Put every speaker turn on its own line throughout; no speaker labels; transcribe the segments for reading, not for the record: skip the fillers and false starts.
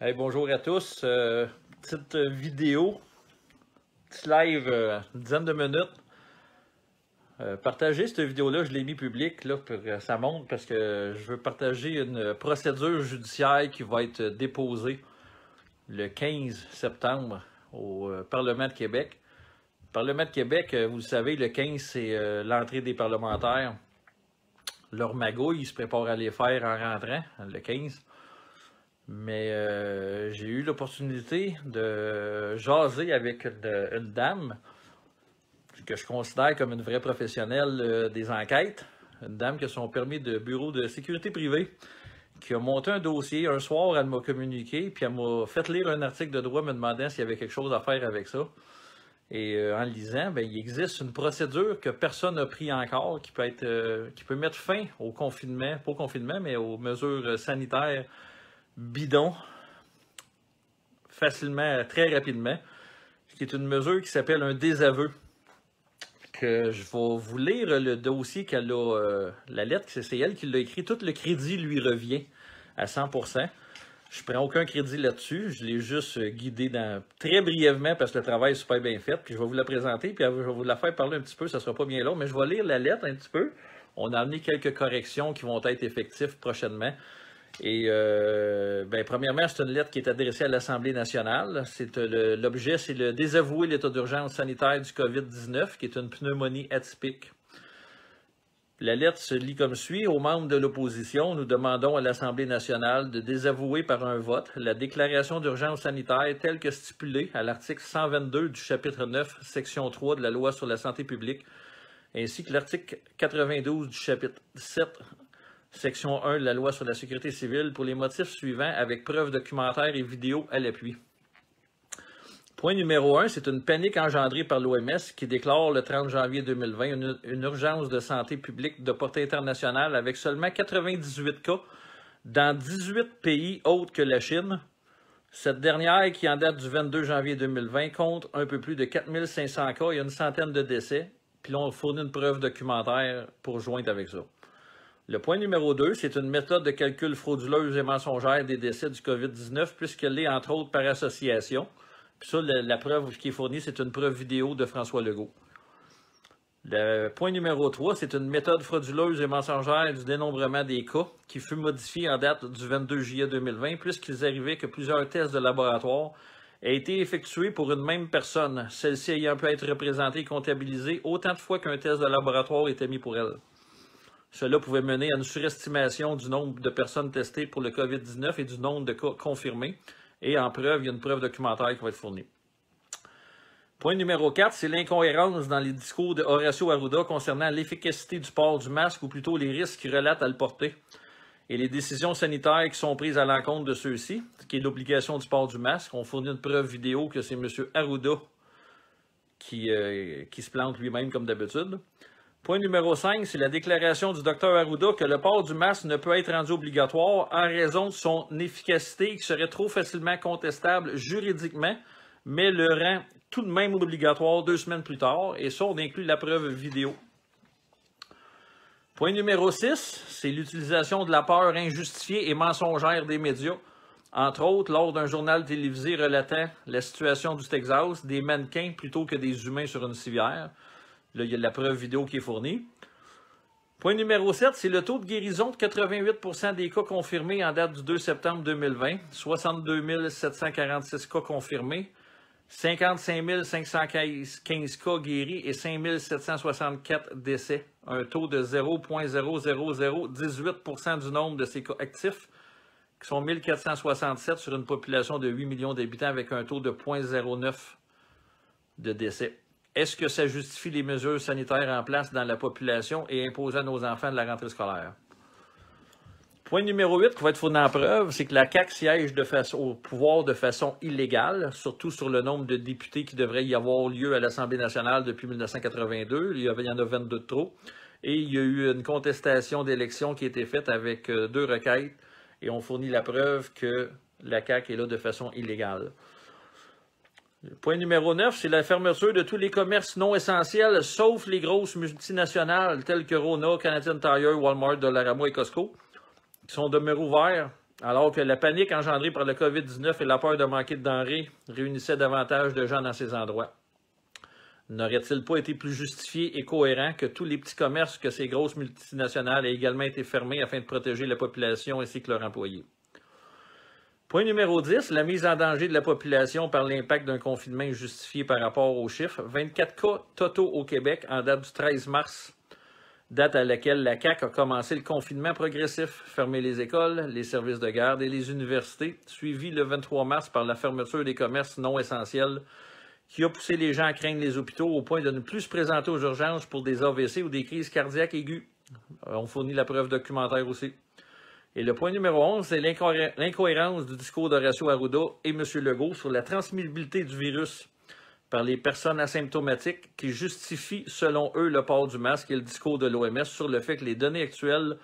Hey, bonjour à tous. Petite vidéo, petit live, une dizaine de minutes. Partagez cette vidéo-là, je l'ai mis public là, pour que ça monte parce que je veux partager une procédure judiciaire qui va être déposée le 15 septembre au Parlement de Québec. Le Parlement de Québec, vous le savez, le 15, c'est l'entrée des parlementaires. Leur magouille, ils se préparent à les faire en rentrant, le 15. Mais j'ai eu l'opportunité de jaser avec une dame que je considère comme une vraie professionnelle des enquêtes. Une dame qui a son permis de bureau de sécurité privée, qui a monté un dossier. Un soir, elle m'a communiqué, puis elle m'a fait lire un article de droit me demandant s'il y avait quelque chose à faire avec ça. Et en le lisant, il existe une procédure que personne n'a pris encore, qui peut mettre fin au confinement, pas au confinement, mais aux mesures sanitaires bidon facilement, très rapidement, qui est une mesure qui s'appelle un désaveu. Que je vais vous lire le dossier qu'elle a, la lettre, c'est elle qui l'a écrit, tout le crédit lui revient à 100%. Je prends aucun crédit là-dessus, je l'ai juste guidé très brièvement parce que le travail est super bien fait, puis je vais vous la présenter, puis je vais vous la faire parler un petit peu, ça sera pas bien long, mais je vais lire la lettre un petit peu. On a amené quelques corrections qui vont être effectives prochainement. Et premièrement, c'est une lettre qui est adressée à l'Assemblée nationale. L'objet, c'est le désavouer l'état d'urgence sanitaire du COVID-19, qui est une pneumonie atypique. La lettre se lit comme suit. Aux membres de l'opposition, nous demandons à l'Assemblée nationale de désavouer par un vote la déclaration d'urgence sanitaire telle que stipulée à l'article 122 du chapitre 9, section 3 de la Loi sur la santé publique, ainsi que l'article 92 du chapitre 7, Section 1 de la Loi sur la sécurité civile pour les motifs suivants avec preuves documentaires et vidéos à l'appui. Point numéro 1, c'est une panique engendrée par l'OMS qui déclare le 30 janvier 2020 une urgence de santé publique de portée internationale avec seulement 98 cas dans 18 pays autres que la Chine. Cette dernière, qui en date du 22 janvier 2020, compte un peu plus de 4500 cas et une centaine de décès. Puis là, on fournit une preuve documentaire pour joindre avec ça. Le point numéro 2, c'est une méthode de calcul frauduleuse et mensongère des décès du COVID-19, puisqu'elle est, entre autres, par association. Puis ça, la preuve qui est fournie, c'est une preuve vidéo de François Legault. Le point numéro 3, c'est une méthode frauduleuse et mensongère du dénombrement des cas, qui fut modifiée en date du 22 juillet 2020, puisqu'il arrivait que plusieurs tests de laboratoire aient été effectués pour une même personne, celle-ci ayant pu être représentée et comptabilisée autant de fois qu'un test de laboratoire était mis pour elle. Cela pouvait mener à une surestimation du nombre de personnes testées pour le COVID-19 et du nombre de cas confirmés. Et en preuve, il y a une preuve documentaire qui va être fournie. Point numéro 4, c'est l'incohérence dans les discours de Horacio Arruda concernant l'efficacité du port du masque, ou plutôt les risques qu'il relate à le porter, et les décisions sanitaires qui sont prises à l'encontre de ceux-ci, qui est l'obligation du port du masque. On fournit une preuve vidéo que c'est M. Arruda qui se plante lui-même comme d'habitude. Point numéro 5, c'est la déclaration du Dr Arruda que le port du masque ne peut être rendu obligatoire en raison de son efficacité qui serait trop facilement contestable juridiquement, mais le rend tout de même obligatoire 2 semaines plus tard, et ça, on inclut la preuve vidéo. Point numéro 6, c'est l'utilisation de la peur injustifiée et mensongère des médias, entre autres lors d'un journal télévisé relatant la situation du Texas, des mannequins plutôt que des humains sur une civière. Là, il y a la preuve vidéo qui est fournie. Point numéro 7, c'est le taux de guérison de 88% des cas confirmés en date du 2 septembre 2020. 62 746 cas confirmés, 55 515 cas guéris et 5 764 décès. Un taux de 0,0018% du nombre de ces cas actifs, qui sont 1467 sur une population de 8 millions d'habitants avec un taux de 0,09 de décès. Est-ce que ça justifie les mesures sanitaires en place dans la population et imposées à nos enfants de la rentrée scolaire? Point numéro 8 qui va être fourni en preuve, c'est que la CAQ siège au pouvoir de façon illégale, surtout sur le nombre de députés qui devrait y avoir lieu à l'Assemblée nationale depuis 1982. Il y en a 22 de trop. Et il y a eu une contestation d'élection qui a été faite avec 2 requêtes et on fournit la preuve que la CAQ est là de façon illégale. Point numéro 9, c'est la fermeture de tous les commerces non essentiels, sauf les grosses multinationales telles que Rona, Canadian Tire, Walmart, Dollarama et Costco, qui sont demeurés ouverts Alors que la panique engendrée par le COVID-19 et la peur de manquer de denrées réunissaient davantage de gens dans ces endroits. N'aurait-il pas été plus justifié et cohérent que tous les petits commerces que ces grosses multinationales aient également été fermés afin de protéger la population ainsi que leurs employés? Point numéro 10, la mise en danger de la population par l'impact d'un confinement injustifié par rapport aux chiffres. 24 cas totaux au Québec en date du 13 mars, date à laquelle la CAQ a commencé le confinement progressif, fermer les écoles, les services de garde et les universités, suivi le 23 mars par la fermeture des commerces non essentiels qui a poussé les gens à craindre les hôpitaux au point de ne plus se présenter aux urgences pour des AVC ou des crises cardiaques aiguës. On fournit la preuve documentaire aussi. Et le point numéro 11, c'est l'incohérence du discours d'Horacio Arruda et M. Legault sur la transmissibilité du virus par les personnes asymptomatiques qui justifient, selon eux, le port du masque et le discours de l'OMS sur le fait que les données actuelles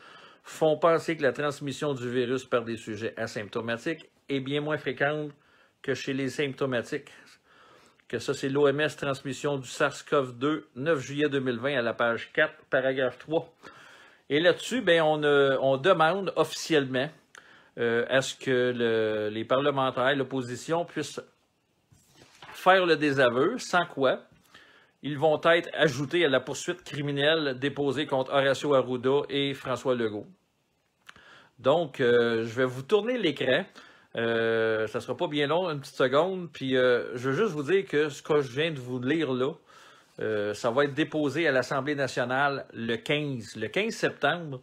font penser que la transmission du virus par des sujets asymptomatiques est bien moins fréquente que chez les symptomatiques. Que ça, c'est l'OMS transmission du SARS-CoV-2, 9 juillet 2020 à la page 4, paragraphe 3. Et là-dessus, bien, on demande officiellement à ce que les parlementaires, l'opposition, puissent faire le désaveu, sans quoi ils vont être ajoutés à la poursuite criminelle déposée contre Horacio Arruda et François Legault. Donc, je vais vous tourner l'écran. Ça ne sera pas bien long, une petite seconde. Puis, je veux juste vous dire que ce que je viens de vous lire là, ça va être déposé à l'Assemblée nationale le 15 septembre.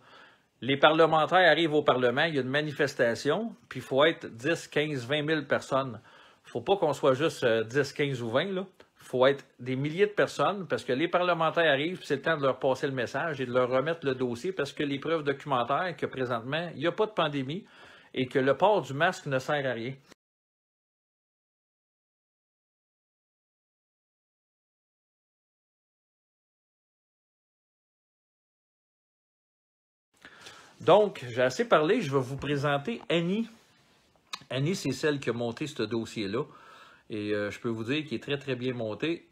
Les parlementaires arrivent au Parlement, il y a une manifestation, puis il faut être 10, 15, 20 000 personnes. Il ne faut pas qu'on soit juste 10, 15 ou 20, là. Il faut être des milliers de personnes parce que les parlementaires arrivent, c'est le temps de leur passer le message et de leur remettre le dossier parce que les preuves documentaires que présentement, il n'y a pas de pandémie et que le port du masque ne sert à rien. Donc, j'ai assez parlé, je vais vous présenter Annie. Annie, c'est celle qui a monté ce dossier-là. Et je peux vous dire qu'il est très, très bien monté.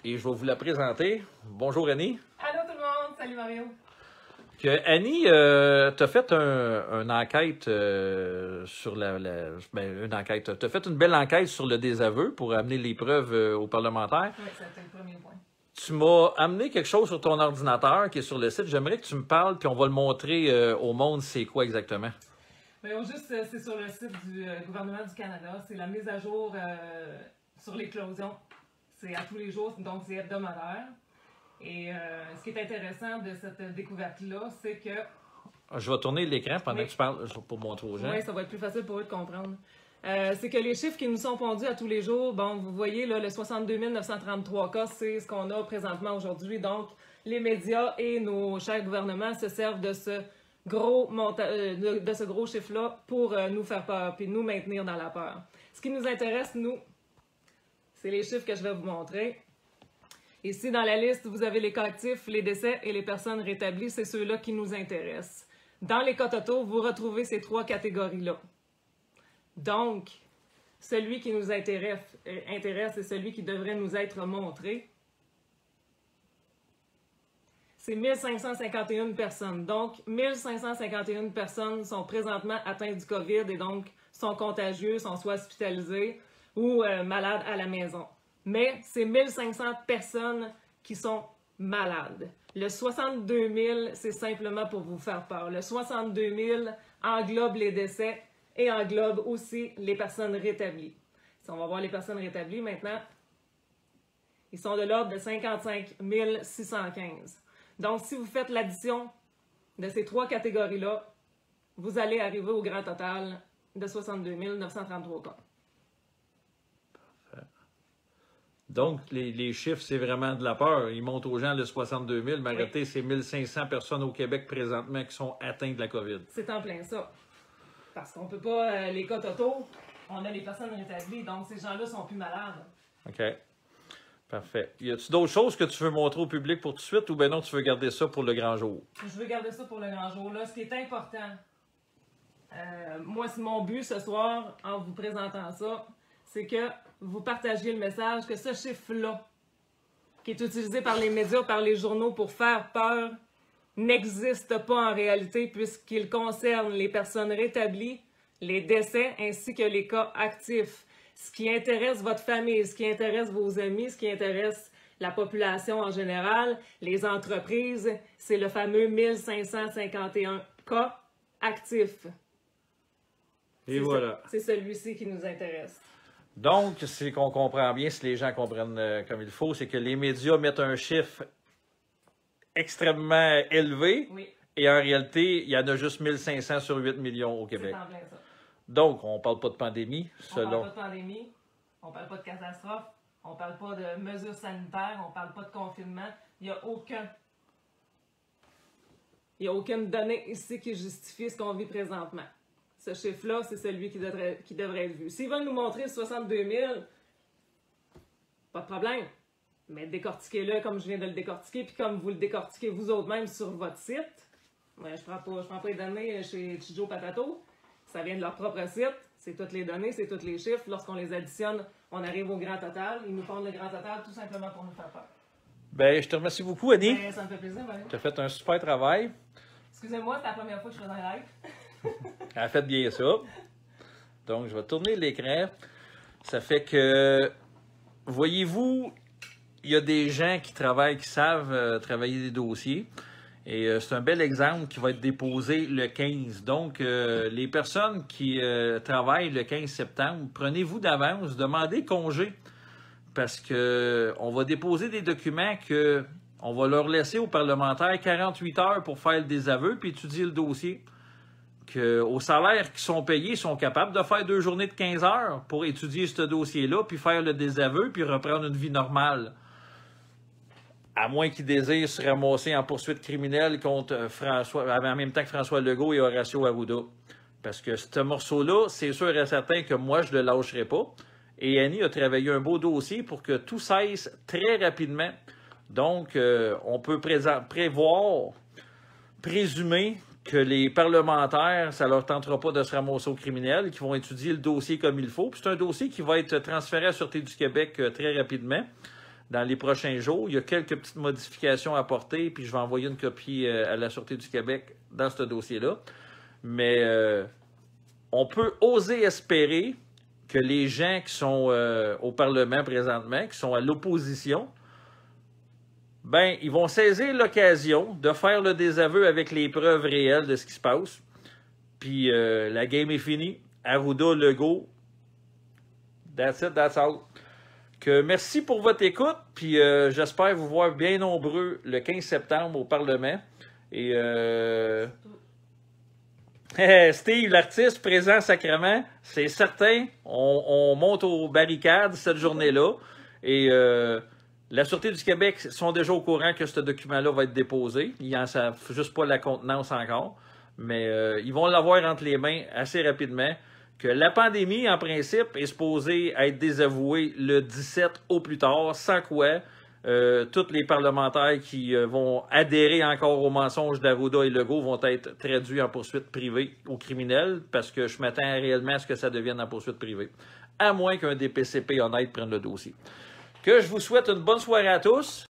Et je vais vous la présenter. Bonjour Annie.
Allô tout le monde, salut Mario.
Annie, tu as fait une enquête sur une enquête. Tu as fait une belle enquête sur le désaveu pour amener les preuves aux parlementaires.
Oui, c'était le premier point.
Tu m'as amené quelque chose sur ton ordinateur qui est sur le site. J'aimerais que tu me parles, puis on va le montrer au monde. C'est quoi exactement?
Bien, juste, c'est sur le site du gouvernement du Canada. C'est la mise à jour sur l'éclosion. C'est à tous les jours, donc c'est hebdomadaire. Et ce qui est intéressant de cette découverte-là, c'est que...
Je vais tourner l'écran pendant que tu parles pour montrer aux gens.
Oui, ça va être plus facile pour eux de comprendre. C'est que les chiffres qui nous sont pondus à tous les jours, bon, vous voyez, là, le 62 933 cas, c'est ce qu'on a présentement aujourd'hui. Donc, les médias et nos chers gouvernements se servent de ce gros chiffre-là pour nous faire peur puis nous maintenir dans la peur. Ce qui nous intéresse, nous, c'est les chiffres que je vais vous montrer. Ici, dans la liste, vous avez les cas actifs, les décès et les personnes rétablies. C'est ceux-là qui nous intéressent. Dans les cas totaux, vous retrouvez ces trois catégories-là. Donc, celui qui nous intéresse et celui qui devrait nous être montré, c'est 1551 personnes. Donc, 1551 personnes sont présentement atteintes du COVID et donc sont contagieux, sont soit hospitalisés ou malades à la maison. Mais c'est 1500 personnes qui sont malades. Le 62 000, c'est simplement pour vous faire peur. Le 62 000 englobe les décès et englobe aussi les personnes rétablies. Si on va voir les personnes rétablies maintenant, ils sont de l'ordre de 55 615. Donc, si vous faites l'addition de ces trois catégories-là, vous allez arriver au grand total de 62 933 cas.
Donc, les chiffres, c'est vraiment de la peur. Ils montrent aux gens le 62 000, mais arrêtez, c'est 1500 personnes au Québec présentement qui sont atteintes de la COVID.
C'est en plein ça. Parce qu'on ne peut pas, les cas totaux, on a les personnes rétablies, donc ces gens-là sont plus malades.
OK. Parfait. Y a-t-il d'autres choses que tu veux montrer au public pour tout de suite ou bien non, tu veux garder ça pour le grand jour?
Je veux garder ça pour le grand jour. Là, ce qui est important, moi, c'est mon but ce soir, en vous présentant ça, c'est que vous partagiez le message que ce chiffre-là, qui est utilisé par les médias, par les journaux pour faire peur, n'existe pas en réalité puisqu'il concerne les personnes rétablies, les décès ainsi que les cas actifs. Ce qui intéresse votre famille, ce qui intéresse vos amis, ce qui intéresse la population en général, les entreprises, c'est le fameux 1551 cas actifs.
Et voilà.
C'est celui-ci qui nous intéresse.
Donc, c'est qu'on comprend bien, si les gens comprennent comme il faut, c'est que les médias mettent un chiffre extrêmement élevé.
Oui.
Et en réalité, il y en a juste 1500 sur 8 millions au Québec.
C'est en plein ça.
Donc, on ne parle pas de pandémie,
On
selon...
ne parle pas de pandémie, on ne parle pas de catastrophe, on ne parle pas de mesures sanitaires, on ne parle pas de confinement. Il n'y a aucune donnée ici qui justifie ce qu'on vit présentement. Ce chiffre-là, c'est celui qui devrait être vu. S'ils veulent nous montrer 62 000, pas de problème. Mais décortiquez-le comme je viens de le décortiquer, puis comme vous le décortiquez vous autres même sur votre site. Ouais, je prends pas les données chez Chijo Patato. Ça vient de leur propre site. C'est toutes les données, c'est tous les chiffres. Lorsqu'on les additionne, on arrive au grand total. Ils nous font le grand total tout simplement pour nous faire peur.
Ben, je te remercie beaucoup, Annie.
Ben, ça me fait plaisir, Marie.
Tu as fait un super travail.
Excusez-moi, c'est la première fois que je fais un live.
Elle a fait bien ça. Donc, je vais tourner l'écran. Ça fait que, voyez-vous, il y a des gens qui travaillent, qui savent travailler des dossiers. Et c'est un bel exemple qui va être déposé le 15. Donc, les personnes qui travaillent le 15 septembre, prenez-vous d'avance, demandez congé. Parce que on va déposer des documents que on va leur laisser aux parlementaires 48 heures pour faire le désaveu puis étudier le dossier. Au salaire qu'ils sont payés, ils sont capables de faire 2 journées de 15 heures pour étudier ce dossier-là, puis faire le désaveu, puis reprendre une vie normale. À moins qu'ils désirent se ramasser en poursuite criminelle contre François, en même temps que François Legault et Horacio Arruda. Parce que ce morceau-là, c'est sûr et certain que moi, je ne le lâcherai pas. Et Annie a travaillé un beau dossier pour que tout cesse très rapidement. Donc, on peut présumer que les parlementaires, ça leur tentera pas de se ramasser aux criminels, qui vont étudier le dossier comme il faut. Puis c'est un dossier qui va être transféré à la Sûreté du Québec très rapidement, dans les prochains jours. Il y a quelques petites modifications à apporter, puis je vais envoyer une copie à la Sûreté du Québec dans ce dossier-là. Mais on peut oser espérer que les gens qui sont au Parlement présentement, qui sont à l'opposition, ben, ils vont saisir l'occasion de faire le désaveu avec les preuves réelles de ce qui se passe. Puis la game est finie. Arruda, Legault. That's it, that's all. Que merci pour votre écoute. Puis j'espère vous voir bien nombreux le 15 septembre au Parlement. Et Steve, l'artiste présent sacrément, c'est certain. On monte aux barricades cette journée-là. Et la Sûreté du Québec sont déjà au courant que ce document-là va être déposé. Ils n'en savent juste pas la contenance encore. Mais ils vont l'avoir entre les mains assez rapidement. Que la pandémie, en principe, est supposée être désavouée le 17 au plus tard, sans quoi tous les parlementaires qui vont adhérer encore aux mensonges d'Arruda et Legault vont être traduits en poursuite privée aux criminels, parce que je m'attends réellement à ce que ça devienne en poursuite privée. À moins qu'un DPCP honnête prenne le dossier. Que je vous souhaite une bonne soirée à tous.